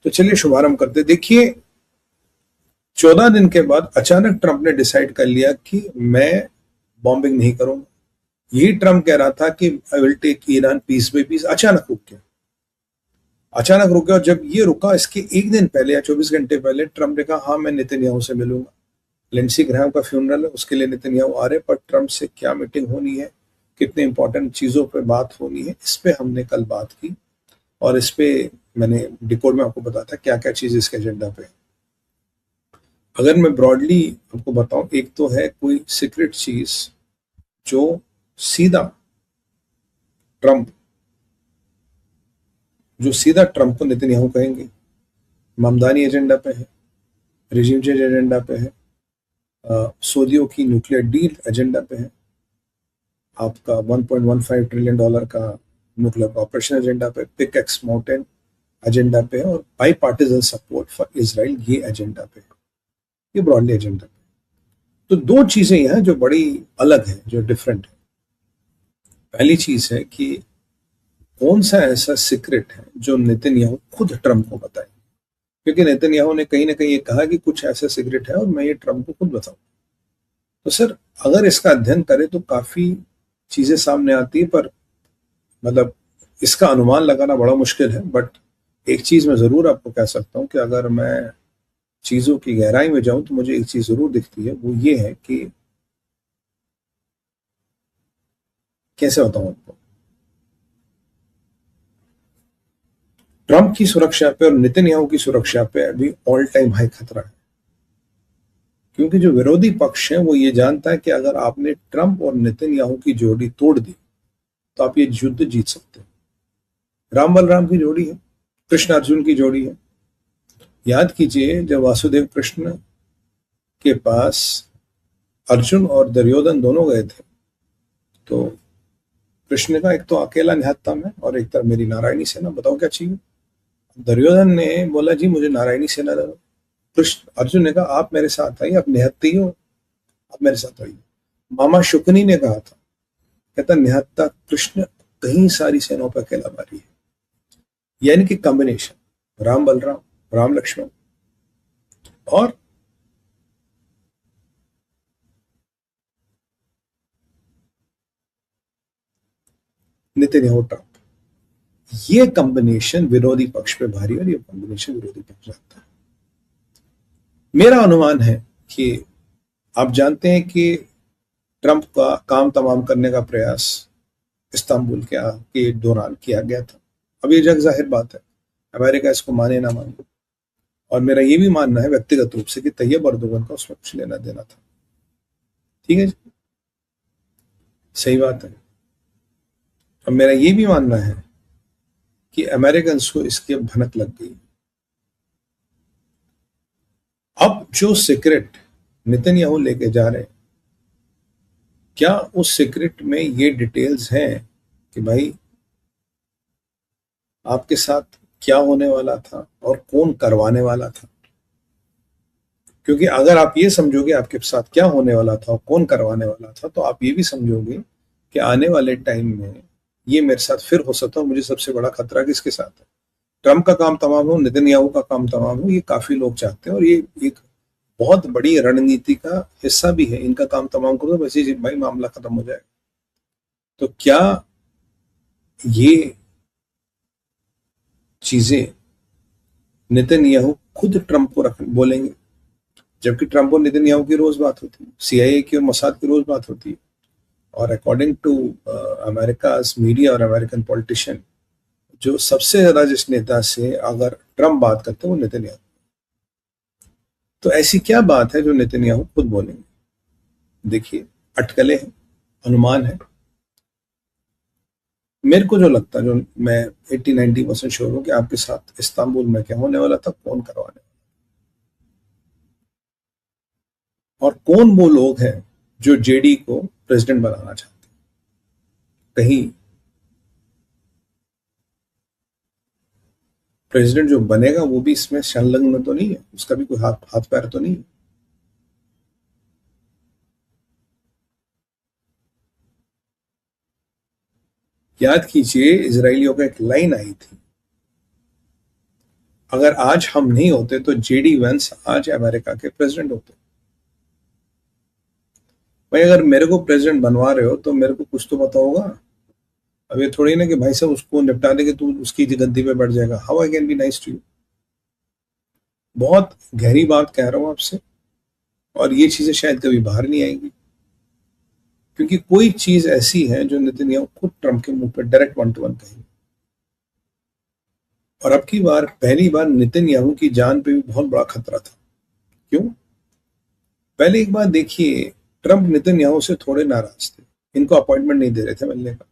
तो चलिए शुभारंभ करते। देखिए, 14 दिन के बाद अचानक ट्रंप ने डिसाइड कर लिया कि मैं बॉम्बिंग नहीं करूंगा। यही ट्रंप कह रहा था कि I will take Iran piece by piece. अचानक रुक गया। और जब ये रुका, इसके एक दिन पहले या 24 घंटे पहले ट्रंप ने कहा हाँ मैं नेतन्याहू से मिलूंगा। लिंडसी ग्रैहम का फ्यूनरल है, उसके लिए नेतन्याहू आ रहे, पर ट्रंप से क्या मीटिंग होनी है, कितने इंपॉर्टेंट चीजों पे बात होनी है, इस पे हमने कल बात की। और इस पे मैंने डिकोड में आपको बताया था क्या क्या चीज इसके एजेंडा पे है। अगर मैं ब्रॉडली आपको बताऊं, एक तो है कोई सीक्रेट चीज जो सीधा ट्रंप को नेतन्याहू कहेंगे। ममदानी एजेंडा पे है, रिजीम चेंज एजेंडा पे है, सऊदियों की न्यूक्लियर डील एजेंडा पे है, आपका $1.15 ट्रिलियन का न्यूक्लियर ऑपरेशन एजेंडा पे, पिक एक्स माउंटेन एजेंडा पे है, और by partisan support for Israel ये एजेंडा पे है। ये ब्रॉडली एजेंडा पे। तो दो चीजें हैं जो बड़ी अलग है, जो डिफरेंट है। पहली चीज है कि कौन सा ऐसा सीक्रेट है जो नेतन्याहू खुद ट्रंप को बताए, क्योंकि नेतन्याहू ने कहीं ना कहीं ये कहा कि कुछ ऐसा सीक्रेट है और मैं ये ट्रंप को खुद बताऊं। तो सर, अगर इसका अध्ययन करें तो काफी चीजें सामने आती है, पर मतलब इसका अनुमान लगाना बड़ा मुश्किल है। बट एक चीज मैं जरूर आपको कह सकता हूं कि अगर मैं चीजों की गहराई में जाऊं तो मुझे एक चीज जरूर दिखती है, वो ये है कि कैसे बताऊं आपको, ट्रंप की सुरक्षा पे और नेतन्याहू की सुरक्षा पे अभी ऑल टाइम हाई खतरा है। क्योंकि जो विरोधी पक्ष है वो ये जानता है कि अगर आपने ट्रंप और नेतन्याहू की जोड़ी तोड़ दी तो आप ये युद्ध जीत सकते हैं। राम बलराम की जोड़ी है, कृष्ण अर्जुन की जोड़ी है। याद कीजिए, जब वासुदेव कृष्ण के पास अर्जुन और दुर्योधन दोनों गए थे, तो कृष्ण का एक तो अकेला निहत्था में और एक तरफ मेरी नारायणी सेना, बताओ क्या चाहिए। दुर्योधन ने बोला जी मुझे नारायणी सेना दे दो। कृष्ण अर्जुन ने कहा आप मेरे साथ आइए, आप निहत्ते ही हो, आप मेरे साथ आइए। मामा शुकनी ने कहा था, कहता निहत्ता कृष्ण कहीं सारी सेनाओं पर अकेला भारी है। यानी कि कॉम्बिनेशन राम बलराम, राम लक्ष्मण और नेतन्याहू ट्रंप, ये कॉम्बिनेशन विरोधी पक्ष पे भारी और ये कॉम्बिनेशन विरोधी पक्ष जाता है। मेरा अनुमान है कि आप जानते हैं कि ट्रंप का काम तमाम करने का प्रयास इस्तांबुल के दौरान किया गया था। अब ये जग जाहिर बात है, अमेरिका इसको माने ना माने, और मेरा ये भी मानना है व्यक्तिगत रूप से कि तैयब अर्दोगन का उसमें कुछ लेना देना था। ठीक है जी, सही बात है। अब मेरा ये भी मानना है कि अमेरिकन को इसकी भनक लग गई। अब जो सीक्रेट नेतन्याहू लेके जा रहे हैं, क्या उस सीक्रेट में ये डिटेल्स हैं कि भाई आपके साथ क्या होने वाला था और कौन करवाने वाला था। क्योंकि अगर आप ये समझोगे आपके साथ क्या होने वाला था और कौन करवाने वाला था, तो आप ये भी समझोगे कि आने वाले टाइम में ये मेरे साथ फिर हो सकता है। मुझे सबसे बड़ा खतरा किसके साथ है, ट्रंप का काम तमाम हो, नेतन्याहू का काम तमाम हो, ये काफी लोग चाहते हैं और ये एक बहुत बड़ी रणनीति का हिस्सा भी है। इनका काम तमाम करो तो वैसे भाई मामला खत्म हो जाएगा। तो क्या ये चीजें नेतन्याहू खुद ट्रंप को रख बोलेंगे, जबकि ट्रंप और नेतन्याहू की रोज बात होती है, सीआईए की और मोसाद की रोज बात होती है, और अकॉर्डिंग टू अमेरिका मीडिया और अमेरिकन पॉलिटिशियन, जो सबसे ज्यादा जिस नेता से अगर ट्रंप बात करते हैं वो नेतन्याहू। तो ऐसी क्या बात है जो नेतन्याहू खुद बोलेंगे। देखिए, अटकलें हैं, अनुमान है। मेरे को जो लगता है, जो मैं 80-90% श्योर हूं कि आपके साथ इस्तांबुल में क्या होने वाला था, कौन करवाने वाला, और कौन वो लोग हैं जो जेडी को प्रेसिडेंट बनाना चाहते हैं। कहीं प्रेसिडेंट जो बनेगा वो भी इसमें संलग्न तो नहीं है, उसका भी कोई हाथ पैर तो नहीं है। याद कीजिए, इजरायलियों का एक लाइन आई थी, अगर आज हम नहीं होते तो जेडी वेंस आज अमेरिका के प्रेसिडेंट होते। भाई अगर मेरे को प्रेसिडेंट बनवा रहे हो तो मेरे को कुछ तो पता होगा। अब ये थोड़ी ना कि भाई साहब उसको निपटा देंगे तू उसकी गद्दी पे बैठ जाएगा। How I can be nice to you. बहुत गहरी बात कह रहा हूं आपसे, और ये चीजें शायद कभी बाहर नहीं आएंगी, क्योंकि कोई चीज ऐसी है जो नेतन्याहू खुद ट्रंप के मुंह पे डायरेक्ट 1-to-1 कहेंगे। और अब की बार पहली बार नेतन्याहू की जान पे भी बहुत बड़ा खतरा था। क्यों? पहले एक बात देखिए, ट्रंप नेतन्याहू से थोड़े नाराज थे, इनको अपॉइंटमेंट नहीं दे रहे थे मिलने का।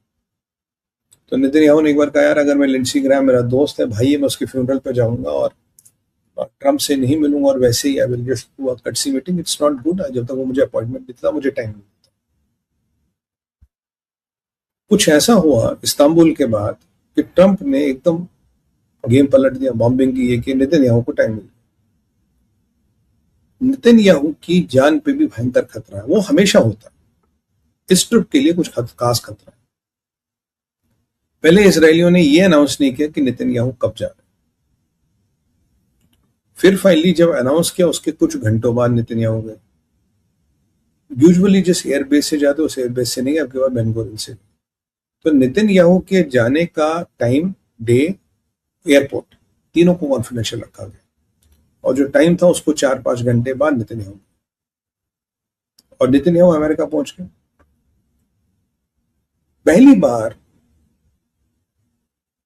तो नेतन्याहू ने एक बार कहा, यार अगर मैं लिंडसी ग्राहम मेरा दोस्त है भाई, मैं उसके फ्यूनरल पे जाऊंगा और ट्रंप से नहीं मिलूंगा, और वैसे ही I will just do a courtesy meeting, it's not good. जब तक वो मुझे अपॉइंटमेंट देता मुझे टाइम नहीं देता। कुछ ऐसा हुआ इस्तांबुल के बाद कि ट्रंप ने एकदम गेम पलट दिया, बॉम्बिंग की, ये कि नेतन्याहू को टाइम मिल गया। नेतन्याहू की जान पे भी भयंकर खतरा है, वो हमेशा होता है। इस ट्रिप के लिए कुछ खास खतरा है। पहले इसराइलियों ने ये अनाउंस नहीं किया कि नेतन्याहू कब जा रहे। फिर फाइनली जब अनाउंस किया उसके कुछ घंटों बाद नेतन्याहू गए। यूजुअली जिस एयरबेस से जाते उस एयरबेस से नहीं, आपके बाद बेनगोरियन से। तो नेतन्याहू के जाने का टाइम, डे, एयरपोर्ट, तीनों को कॉन्फिडेंशियल रखा गया। और जो टाइम था उसको 4-5 घंटे बाद नेतन्याहू, और नेतन्याहू अमेरिका पहुंच गए। पहली बार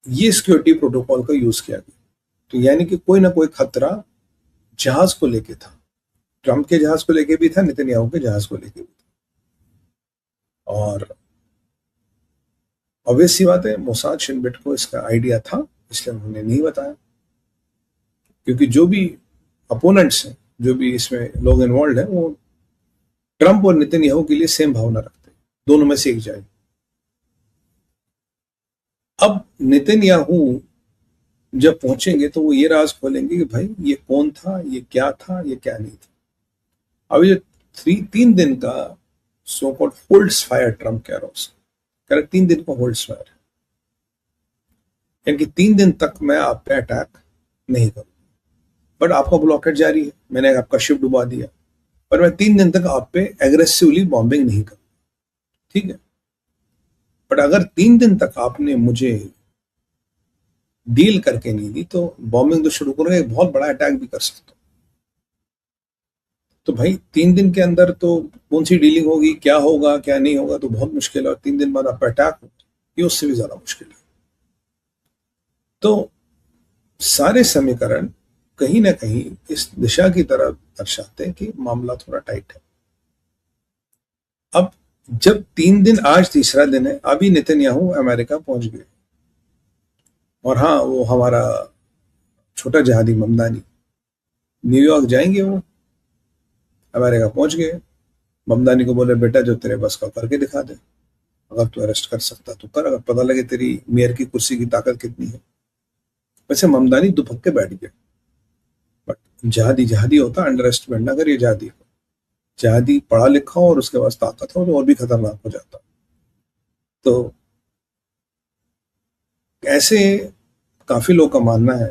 ये सिक्योरिटी प्रोटोकॉल का यूज किया गया। तो यानी कि कोई ना कोई खतरा जहाज को लेके था। ट्रंप के जहाज को लेके भी था, नेतन्याहू के जहाज को लेके भी था। और ऑब्वियस सी बात है, मोसाद शिन बेट को इसका आइडिया था, इसलिए उन्होंने नहीं बताया। क्योंकि जो भी अपोनेंट्स हैं, जो भी इसमें लोग इन्वॉल्व हैं, वो ट्रंप और नेतन्याहू के लिए सेम भावना रखते हैं, दोनों में से एक जाए। अब नेतन्याहू जब पहुंचेंगे तो वो ये राज खोलेंगे कि भाई ये कौन था, ये क्या था, ये क्या नहीं था। अब ये 3 दिन का so called holds fire, Trump कह रहा हूं, कह रहा 3 दिन का होल्ड्स फायर, यानी कि 3 दिन तक मैं आप पे अटैक नहीं करूंगा, बट आपका ब्लॉकेट जारी है, मैंने आपका शिप डुबा दिया, पर मैं 3 दिन तक आप पे एग्रेसिवली बॉम्बिंग नहीं करूंगा, ठीक है। बट अगर 3 दिन तक आपने मुझे डील करके नहीं दी तो बॉम्बिंग तो शुरू करूंगा, एक बहुत बड़ा अटैक भी कर सकता हूं। तो भाई 3 दिन के अंदर तो कौन सी डीलिंग होगी, क्या होगा क्या नहीं होगा, तो बहुत मुश्किल है। और 3 दिन बाद आपका अटैक हो, ये उससे भी ज्यादा मुश्किल है। तो सारे समीकरण कहीं ना कहीं इस दिशा की तरफ दर्शाते हैं कि मामला थोड़ा टाइट है। अब जब 3 दिन, आज तीसरा दिन है, अभी नेतन्याहू अमेरिका पहुंच गए। और हाँ, वो हमारा छोटा जहादी ममदानी न्यूयॉर्क जाएंगे, वो अमेरिका पहुंच गए। ममदानी को बोले, बेटा जो तेरे बस का करके दिखा दे, अगर तू अरेस्ट कर सकता तो कर, अगर पता लगे तेरी मेयर की कुर्सी की ताकत कितनी है। वैसे ममदानी दुपक के बैठ गए, बट जहादी जहादी होता, अंडर एस्टिमेट ना करिए जहादी को। जहादी पढ़ा लिखा हो और उसके पास ताकत हो तो और भी खतरनाक हो जाता। तो ऐसे काफी लोग का मानना है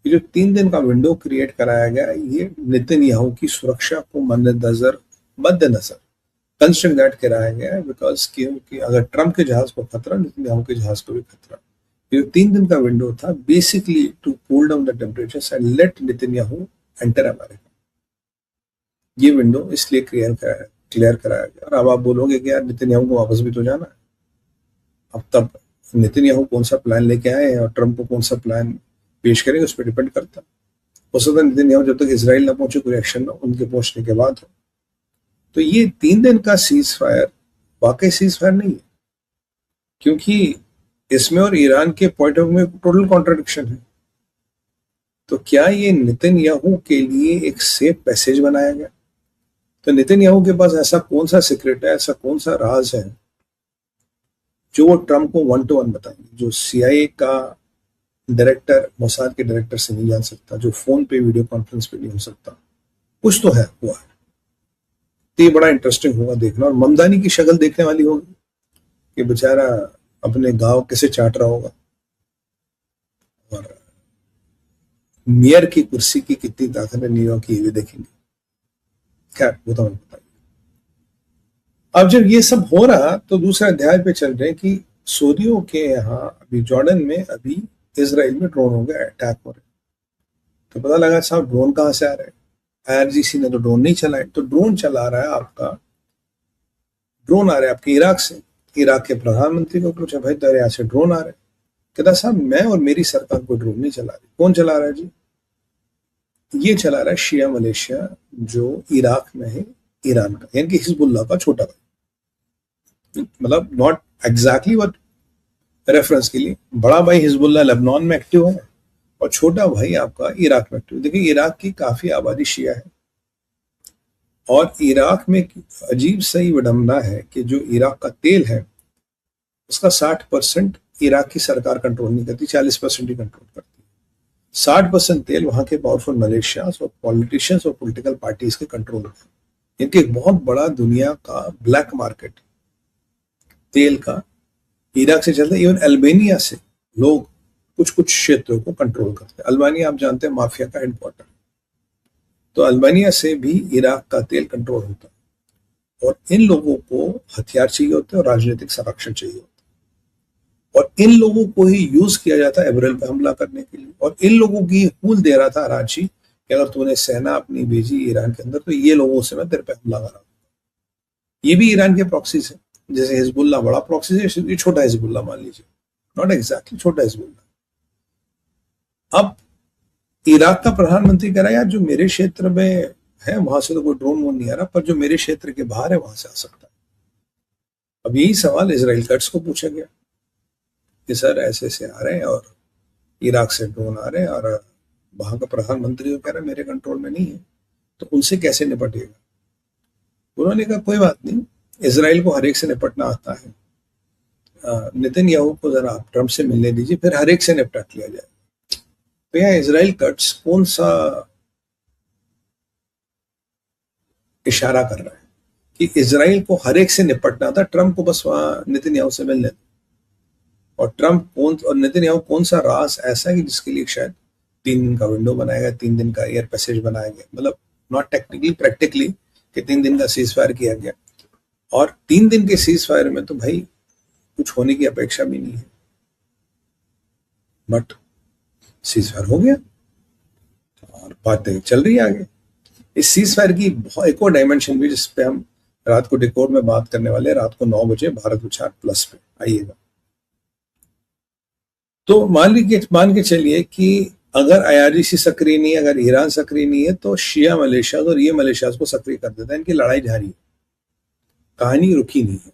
कि जो 3 दिन का विंडो क्रिएट कराया गया, ये नेतन्याहू की सुरक्षा को मद्देनजर कंस्ट्रक्ट दैट कराया गया है, बिकॉज क्योंकि अगर ट्रंप के जहाज को खतरा, नेतन्याहू के जहाज को भी खतरा। ये 3 दिन का विंडो था basically to cool down the temperatures and let Netanyahu enter America. ये विंडो इसलिए क्लियर कराया गया। और अब आप बोलोगे कि यार नेतन्याहू को वापस भी तो जाना है। अब तब नेतन्याहू कौन सा प्लान लेके आए हैं और ट्रंप को कौन सा प्लान पेश करेंगे, उस पर डिपेंड करता है। हो सकता है नेतन्याहू जब तक इसराइल ना पहुंचे कोई एक्शन ना, उनके पहुंचने के बाद हो। तो ये 3 दिन का सीज फायर वाकई सीज फायर नहीं है, क्योंकि इसमें और ईरान के पॉइंट ऑफ व्यू में टोटल कॉन्ट्रडिक्शन है। तो क्या ये नेतन्याहू के लिए एक सेफ पैसेज बनाया गया? तो नेतन्याहू के पास ऐसा कौन सा सीक्रेट है, ऐसा कौन सा राज है जो वो ट्रंप को 1-to-1 बताएंगे, जो CIA का डायरेक्टर मोसाद के डायरेक्टर से नहीं जान सकता, जो फोन पे वीडियो कॉन्फ्रेंस पे नहीं हो सकता? कुछ तो है, हुआ है। तो ये बड़ा इंटरेस्टिंग होगा देखना। और ममदानी की शक्ल देखने वाली होगी कि बेचारा अपने गांव कैसे चाट रहा होगा। और मेयर की कुर्सी की कितनी ताकत है न्यूयॉर्क की, ये भी देखेंगे। खैर वो तो हमें पता ही। अब जब ये सब हो रहा तो दूसरे अध्याय पे चल रहे हैं कि सऊदियों के यहाँ अभी जॉर्डन में अभी इसराइल में ड्रोन हो गया, अटैक हो रहे। तो पता लगा साहब ड्रोन कहाँ से आ रहे हैं, आईआरजीसी ने तो ड्रोन नहीं चलाए, तो ड्रोन चला रहा है आपका, ड्रोन आ रहे हैं आपके इराक से। इराक के प्रधानमंत्री को पूछा भाई दरिया से ड्रोन आ रहे, कहता साहब मैं और मेरी सरकार को ड्रोन नहीं चला रही। कौन चला रहा है जी? ये चला रहा है शिया मलेशिया जो इराक में है, ईरान का, यानी कि हिजबुल्लाह का छोटा भाई। मतलब नॉट एग्जैक्टली बट रेफरेंस के लिए, बड़ा भाई हिजबुल्लाह लेबनान में एक्टिव है और छोटा भाई आपका इराक में एक्टिव। देखिए इराक की काफी आबादी शिया है और इराक में अजीब सही विडंबना है कि जो इराक का तेल है उसका 60% इराक की सरकार कंट्रोल नहीं करती, 40% ही कंट्रोल करती है। 60% तेल वहां के पावरफुल मलेशिया और पॉलिटिशियंस और पॉलिटिकल पार्टीज के कंट्रोल में। इनके एक बहुत बड़ा दुनिया का ब्लैक मार्केट तेल का इराक से चलता है। इवन अल्बानिया से लोग कुछ कुछ क्षेत्रों को कंट्रोल करते हैं। अल्बानिया आप जानते हैं माफिया का हेडक्वार्टर, तो अल्बानिया से भी इराक का तेल कंट्रोल होता है और इन लोगों को हथियार चाहिए होते हैं और राजनीतिक संरक्षण चाहिए होता है और इन लोगों को ही यूज किया जाता है इजराइल पे हमला करने के लिए। और इन लोगों की हूल दे रहा था रांची कि अगर तूने सेना अपनी भेजी ईरान के अंदर तो ये लोगों से मैं तेरे पे हमला करा। ये भी ईरान के प्रॉक्सीज है, जैसे हिजबुल्लाह बड़ा प्रॉक्सी है, ये छोटा हिजबुल्लाह मान लीजिए, नॉट एग्जैक्टली छोटा हिजबुल्लाह। अब इराक का प्रधानमंत्री कह रहा है यार जो मेरे क्षेत्र में है वहां से तो कोई ड्रोन वोन नहीं आ रहा, पर जो मेरे क्षेत्र के बाहर है वहां से आ सकता है। अब यही सवाल इजराइल कट्स को पूछा गया कि सर ऐसे ऐसे आ रहे हैं और इराक से ड्रोन आ रहे हैं और वहां का प्रधानमंत्री तो कह रहा है मेरे कंट्रोल में नहीं है, तो उनसे कैसे निपटेगा? उन्होंने कहा कोई बात नहीं, इजराइल को हर एक से निपटना आता है, नेतन्याहू को जरा आप ट्रंप से मिलने दीजिए, फिर हर एक से निपटा लिया जाए। तो यहाँ इजराइल कट्स कौन सा इशारा कर रहा है कि इजराइल को हर एक से निपटना था, ट्रंप को बस वहां नेतन्याहू से मिलने दो। और ट्रंप कौन और नेतन्याहू कौन सा राज ऐसा है कि जिसके लिए शायद 3 दिन का विंडो बनाएगा, 3 दिन का एयर पैसेज बनाएंगे, मतलब नॉट टेक्निकली प्रैक्टिकली कि 3 दिन का सीज फायर किया गया। और 3 दिन के सीज फायर में तो भाई कुछ होने की अपेक्षा भी नहीं है, बट सीज फायर हो गया और बातें चल रही है आगे। इस सीज फायर की एक और डायमेंशन भी जिसपे हम रात को डिकोड में बात करने वाले, रात को 9 बजे भारत विचार प्लस पे आइएगा। तो मान के चलिए कि अगर आईआरजीसी सक्रिय नहीं है, अगर ईरान सक्रिय नहीं है, तो शिया मलेशिया और ये मलेशिया को सक्रिय कर देता है। इनकी लड़ाई जारी है, कहानी रुकी नहीं है।